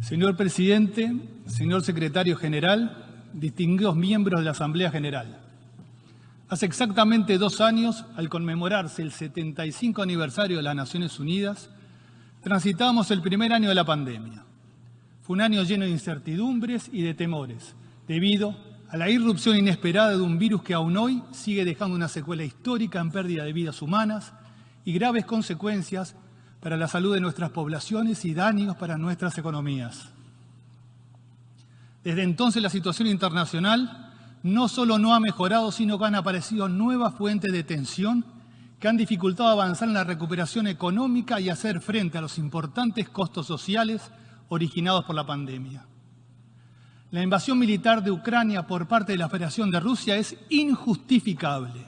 Señor Presidente, señor Secretario General, distinguidos miembros de la Asamblea General. Hace exactamente 2 años, al conmemorarse el 75 aniversario de las Naciones Unidas, transitamos el primer año de la pandemia. Fue un año lleno de incertidumbres y de temores, debido a la irrupción inesperada de un virus que aún hoy sigue dejando una secuela histórica en pérdida de vidas humanas y graves consecuencias para la salud de nuestras poblaciones y daños para nuestras economías. Desde entonces la situación internacional no solo no ha mejorado, sino que han aparecido nuevas fuentes de tensión que han dificultado avanzar en la recuperación económica y hacer frente a los importantes costos sociales originados por la pandemia. La invasión militar de Ucrania por parte de la Federación de Rusia es injustificable.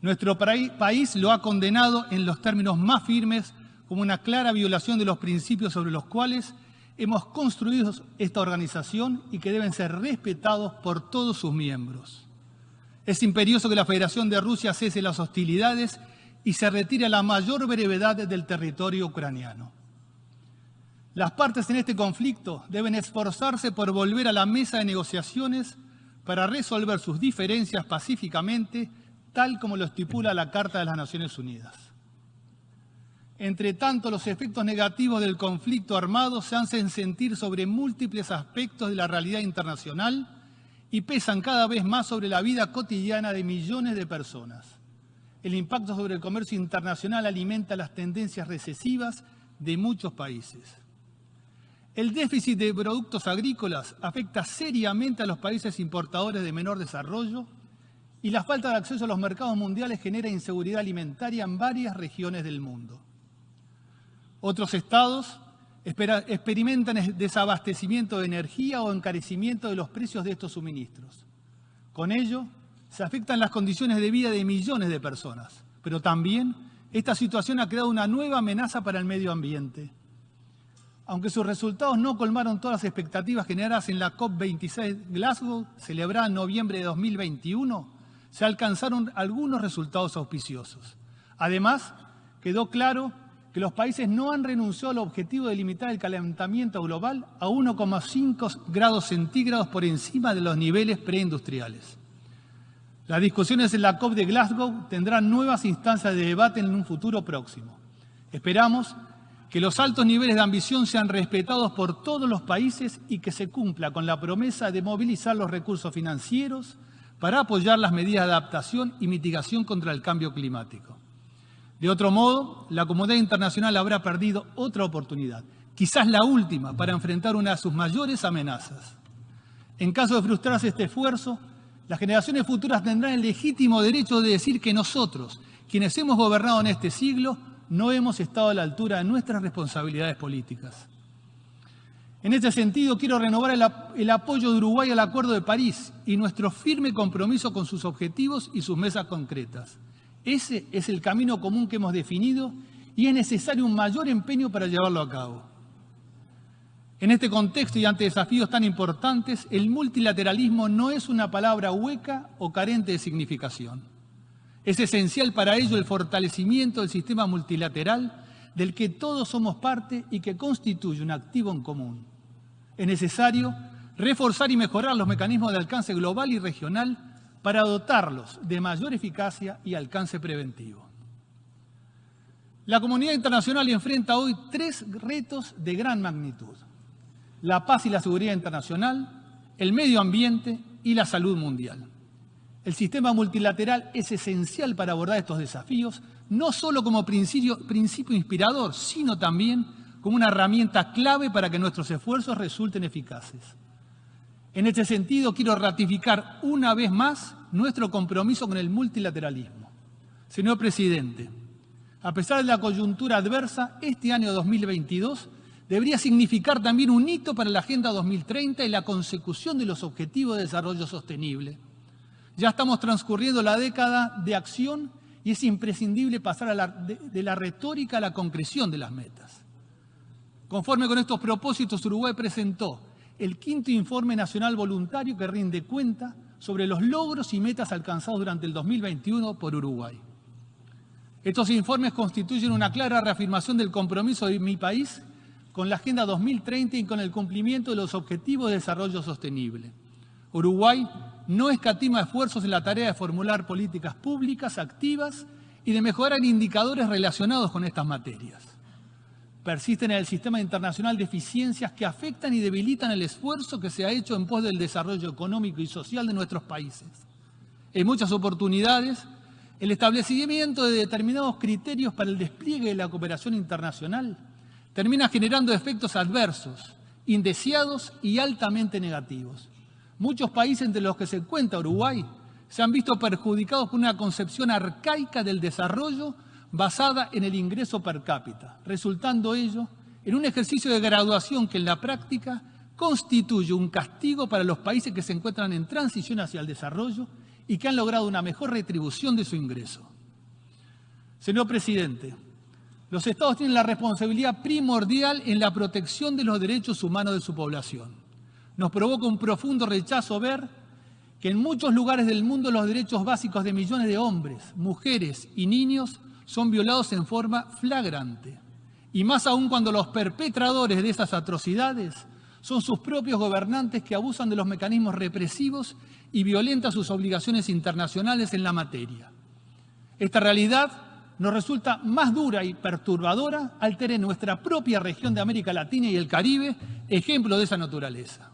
Nuestro país lo ha condenado en los términos más firmes como una clara violación de los principios sobre los cuales hemos construido esta organización y que deben ser respetados por todos sus miembros. Es imperioso que la Federación de Rusia cese las hostilidades y se retire a la mayor brevedad del territorio ucraniano. Las partes en este conflicto deben esforzarse por volver a la mesa de negociaciones para resolver sus diferencias pacíficamente, tal como lo estipula la Carta de las Naciones Unidas. Entre tanto, los efectos negativos del conflicto armado se hacen sentir sobre múltiples aspectos de la realidad internacional y pesan cada vez más sobre la vida cotidiana de millones de personas. El impacto sobre el comercio internacional alimenta las tendencias recesivas de muchos países. El déficit de productos agrícolas afecta seriamente a los países importadores de menor desarrollo y la falta de acceso a los mercados mundiales genera inseguridad alimentaria en varias regiones del mundo. Otros estados experimentan desabastecimiento de energía o encarecimiento de los precios de estos suministros. Con ello, se afectan las condiciones de vida de millones de personas, pero también esta situación ha creado una nueva amenaza para el medio ambiente. Aunque sus resultados no colmaron todas las expectativas generadas en la COP26 Glasgow, celebrada en noviembre de 2021, se alcanzaron algunos resultados auspiciosos. Además, quedó claro que los países no han renunciado al objetivo de limitar el calentamiento global a 1,5 grados centígrados por encima de los niveles preindustriales. Las discusiones en la COP de Glasgow tendrán nuevas instancias de debate en un futuro próximo. Esperamos que los altos niveles de ambición sean respetados por todos los países y que se cumpla con la promesa de movilizar los recursos financieros para apoyar las medidas de adaptación y mitigación contra el cambio climático. De otro modo, la comunidad internacional habrá perdido otra oportunidad, quizás la última, para enfrentar una de sus mayores amenazas. En caso de frustrarse este esfuerzo, las generaciones futuras tendrán el legítimo derecho de decir que nosotros, quienes hemos gobernado en este siglo, no hemos estado a la altura de nuestras responsabilidades políticas. En este sentido, quiero renovar el apoyo de Uruguay al Acuerdo de París y nuestro firme compromiso con sus objetivos y sus metas concretas. Ese es el camino común que hemos definido y es necesario un mayor empeño para llevarlo a cabo. En este contexto y ante desafíos tan importantes, el multilateralismo no es una palabra hueca o carente de significación. Es esencial para ello el fortalecimiento del sistema multilateral del que todos somos parte y que constituye un activo en común. Es necesario reforzar y mejorar los mecanismos de alcance global y regional para dotarlos de mayor eficacia y alcance preventivo. La comunidad internacional enfrenta hoy 3 retos de gran magnitud: la paz y la seguridad internacional, el medio ambiente y la salud mundial. El sistema multilateral es esencial para abordar estos desafíos, no solo como principio inspirador, sino también como una herramienta clave para que nuestros esfuerzos resulten eficaces. En este sentido, quiero ratificar una vez más nuestro compromiso con el multilateralismo. Señor Presidente, a pesar de la coyuntura adversa, este año 2022 debería significar también un hito para la Agenda 2030 y la consecución de los Objetivos de Desarrollo Sostenible. Ya estamos transcurriendo la década de acción y es imprescindible pasar de la retórica a la concreción de las metas. Conforme con estos propósitos, Uruguay presentó el 5º Informe Nacional Voluntario que rinde cuenta sobre los logros y metas alcanzados durante el 2021 por Uruguay. Estos informes constituyen una clara reafirmación del compromiso de mi país con la Agenda 2030 y con el cumplimiento de los Objetivos de Desarrollo Sostenible. Uruguay no escatima esfuerzos en la tarea de formular políticas públicas activas y de mejorar indicadores relacionados con estas materias. Persisten en el sistema internacional deficiencias que afectan y debilitan el esfuerzo que se ha hecho en pos del desarrollo económico y social de nuestros países. En muchas oportunidades, el establecimiento de determinados criterios para el despliegue de la cooperación internacional termina generando efectos adversos, indeseados y altamente negativos. Muchos países, entre los que se cuenta Uruguay, se han visto perjudicados por una concepción arcaica del desarrollo basada en el ingreso per cápita, resultando ello en un ejercicio de graduación que en la práctica constituye un castigo para los países que se encuentran en transición hacia el desarrollo y que han logrado una mejor retribución de su ingreso. Señor Presidente, los Estados tienen la responsabilidad primordial en la protección de los derechos humanos de su población. Nos provoca un profundo rechazo ver que en muchos lugares del mundo los derechos básicos de millones de hombres, mujeres y niños son violados en forma flagrante. Y más aún cuando los perpetradores de esas atrocidades son sus propios gobernantes que abusan de los mecanismos represivos y violentan sus obligaciones internacionales en la materia. Esta realidad nos resulta más dura y perturbadora al tener en nuestra propia región de América Latina y el Caribe ejemplos de esa naturaleza.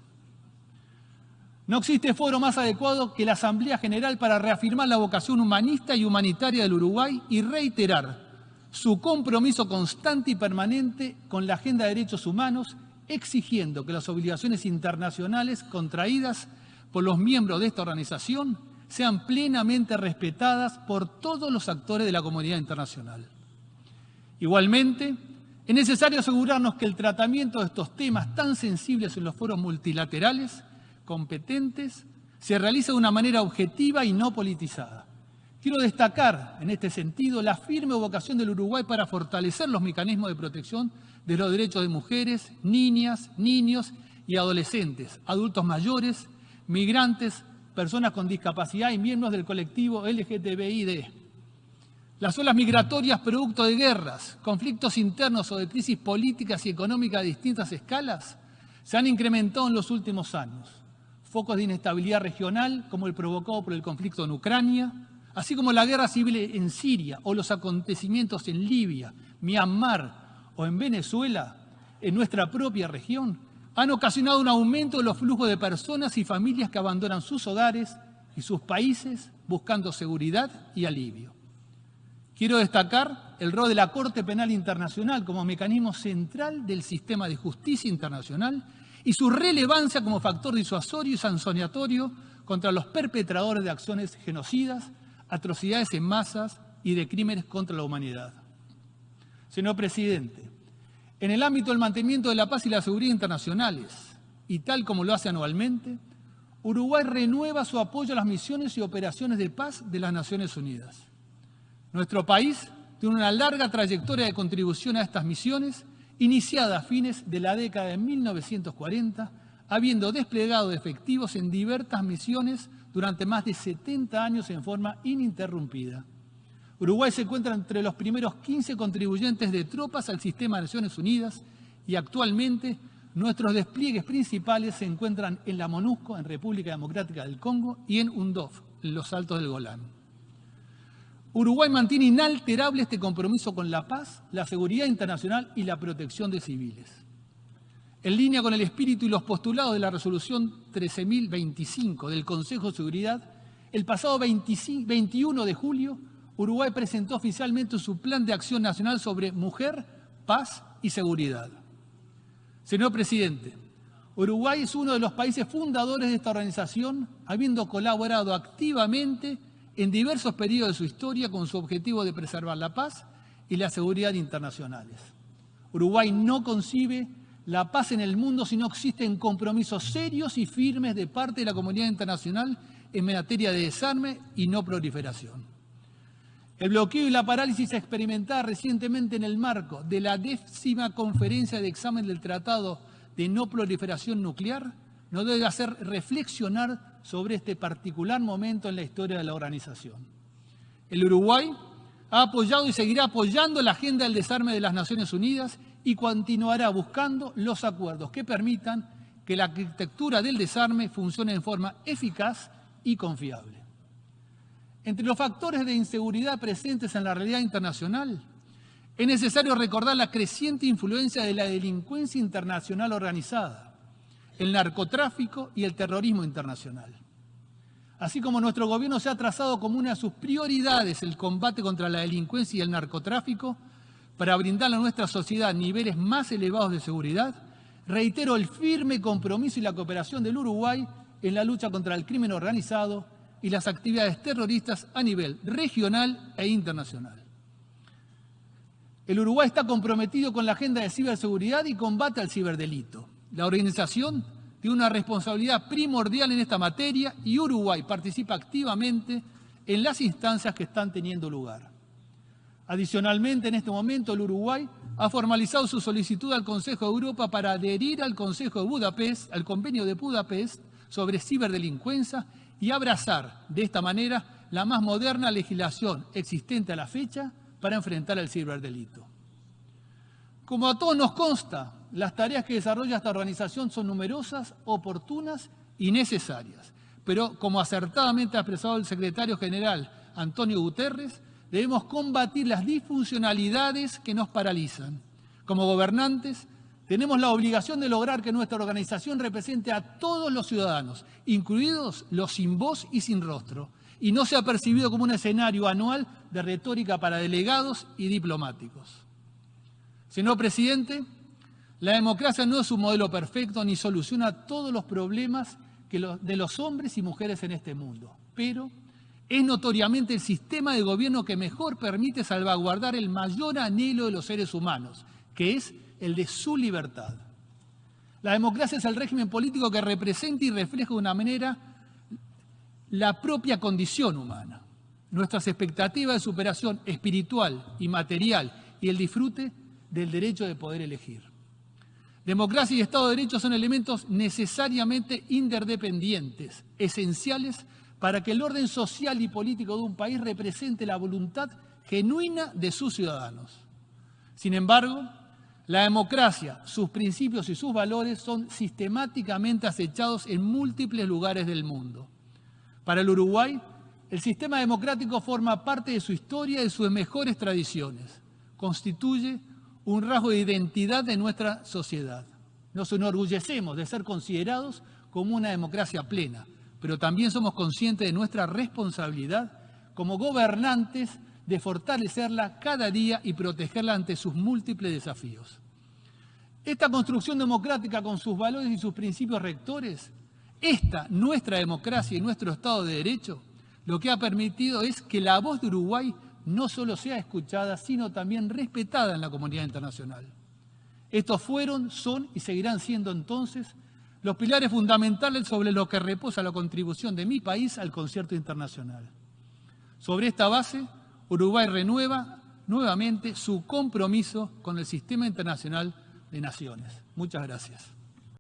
No existe foro más adecuado que la Asamblea General para reafirmar la vocación humanista y humanitaria del Uruguay y reiterar su compromiso constante y permanente con la agenda de derechos humanos, exigiendo que las obligaciones internacionales contraídas por los miembros de esta organización sean plenamente respetadas por todos los actores de la comunidad internacional. Igualmente, es necesario asegurarnos que el tratamiento de estos temas tan sensibles en los foros multilaterales competentes se realiza de una manera objetiva y no politizada. Quiero destacar, en este sentido, la firme vocación del Uruguay para fortalecer los mecanismos de protección de los derechos de mujeres, niñas, niños y adolescentes, adultos mayores, migrantes, personas con discapacidad y miembros del colectivo LGTBID. Las olas migratorias producto de guerras, conflictos internos o de crisis políticas y económicas de distintas escalas se han incrementado en los últimos años. Focos de inestabilidad regional, como el provocado por el conflicto en Ucrania, así como la guerra civil en Siria o los acontecimientos en Libia, Myanmar o en Venezuela, en nuestra propia región, han ocasionado un aumento de los flujos de personas y familias que abandonan sus hogares y sus países buscando seguridad y alivio. Quiero destacar el rol de la Corte Penal Internacional como mecanismo central del sistema de justicia internacional y su relevancia como factor disuasorio y sancionatorio contra los perpetradores de acciones genocidas, atrocidades en masas y de crímenes contra la humanidad. Señor Presidente, en el ámbito del mantenimiento de la paz y la seguridad internacionales, y tal como lo hace anualmente, Uruguay renueva su apoyo a las misiones y operaciones de paz de las Naciones Unidas. Nuestro país tiene una larga trayectoria de contribución a estas misiones, iniciada a fines de la década de 1940, habiendo desplegado efectivos en diversas misiones durante más de 70 años en forma ininterrumpida. Uruguay se encuentra entre los primeros 15 contribuyentes de tropas al sistema de Naciones Unidas y actualmente nuestros despliegues principales se encuentran en la MONUSCO, en República Democrática del Congo, y en UNDOF, en los Altos del Golán. Uruguay mantiene inalterable este compromiso con la paz, la seguridad internacional y la protección de civiles. En línea con el espíritu y los postulados de la resolución 13.025 del Consejo de Seguridad, el pasado 21 de julio, Uruguay presentó oficialmente su Plan de Acción Nacional sobre Mujer, Paz y Seguridad. Señor Presidente, Uruguay es uno de los países fundadores de esta organización, habiendo colaborado activamente en diversos periodos de su historia con su objetivo de preservar la paz y la seguridad internacionales. Uruguay no concibe la paz en el mundo si no existen compromisos serios y firmes de parte de la comunidad internacional en materia de desarme y no proliferación. El bloqueo y la parálisis experimentada recientemente en el marco de la 10ª conferencia de examen del Tratado de No Proliferación Nuclear nos debe hacer reflexionar sobre este particular momento en la historia de la organización. El Uruguay ha apoyado y seguirá apoyando la agenda del desarme de las Naciones Unidas y continuará buscando los acuerdos que permitan que la arquitectura del desarme funcione en forma eficaz y confiable. Entre los factores de inseguridad presentes en la realidad internacional, es necesario recordar la creciente influencia de la delincuencia internacional organizada, el narcotráfico y el terrorismo internacional. Así como nuestro gobierno se ha trazado como una de sus prioridades el combate contra la delincuencia y el narcotráfico para brindarle a nuestra sociedad niveles más elevados de seguridad, reitero el firme compromiso y la cooperación del Uruguay en la lucha contra el crimen organizado y las actividades terroristas a nivel regional e internacional. El Uruguay está comprometido con la agenda de ciberseguridad y combate al ciberdelito. La organización tiene una responsabilidad primordial en esta materia y Uruguay participa activamente en las instancias que están teniendo lugar. Adicionalmente, en este momento, el Uruguay ha formalizado su solicitud al Consejo de Europa para adherir al Consejo de Budapest, al Convenio de Budapest sobre ciberdelincuencia y abrazar de esta manera la más moderna legislación existente a la fecha para enfrentar el ciberdelito. Como a todos nos consta, las tareas que desarrolla esta organización son numerosas, oportunas y necesarias. Pero, como acertadamente ha expresado el secretario general Antonio Guterres, debemos combatir las disfuncionalidades que nos paralizan. Como gobernantes, tenemos la obligación de lograr que nuestra organización represente a todos los ciudadanos, incluidos los sin voz y sin rostro, y no sea percibido como un escenario anual de retórica para delegados y diplomáticos. Señor presidente, la democracia no es un modelo perfecto ni soluciona todos los problemas de los hombres y mujeres en este mundo, pero es notoriamente el sistema de gobierno que mejor permite salvaguardar el mayor anhelo de los seres humanos, que es el de su libertad. La democracia es el régimen político que representa y refleja de una manera la propia condición humana, nuestras expectativas de superación espiritual y material y el disfrute del derecho de poder elegir. Democracia y Estado de Derecho son elementos necesariamente interdependientes, esenciales para que el orden social y político de un país represente la voluntad genuina de sus ciudadanos. Sin embargo, la democracia, sus principios y sus valores son sistemáticamente acechados en múltiples lugares del mundo. Para el Uruguay, el sistema democrático forma parte de su historia y de sus mejores tradiciones. Constituye un rasgo de identidad de nuestra sociedad. Nos enorgullecemos de ser considerados como una democracia plena, pero también somos conscientes de nuestra responsabilidad como gobernantes de fortalecerla cada día y protegerla ante sus múltiples desafíos. Esta construcción democrática con sus valores y sus principios rectores, nuestra democracia y nuestro Estado de Derecho, lo que ha permitido es que la voz de Uruguay no solo sea escuchada, sino también respetada en la comunidad internacional. Estos fueron, son y seguirán siendo entonces los pilares fundamentales sobre los que reposa la contribución de mi país al concierto internacional. Sobre esta base, Uruguay renueva nuevamente su compromiso con el sistema internacional de naciones. Muchas gracias.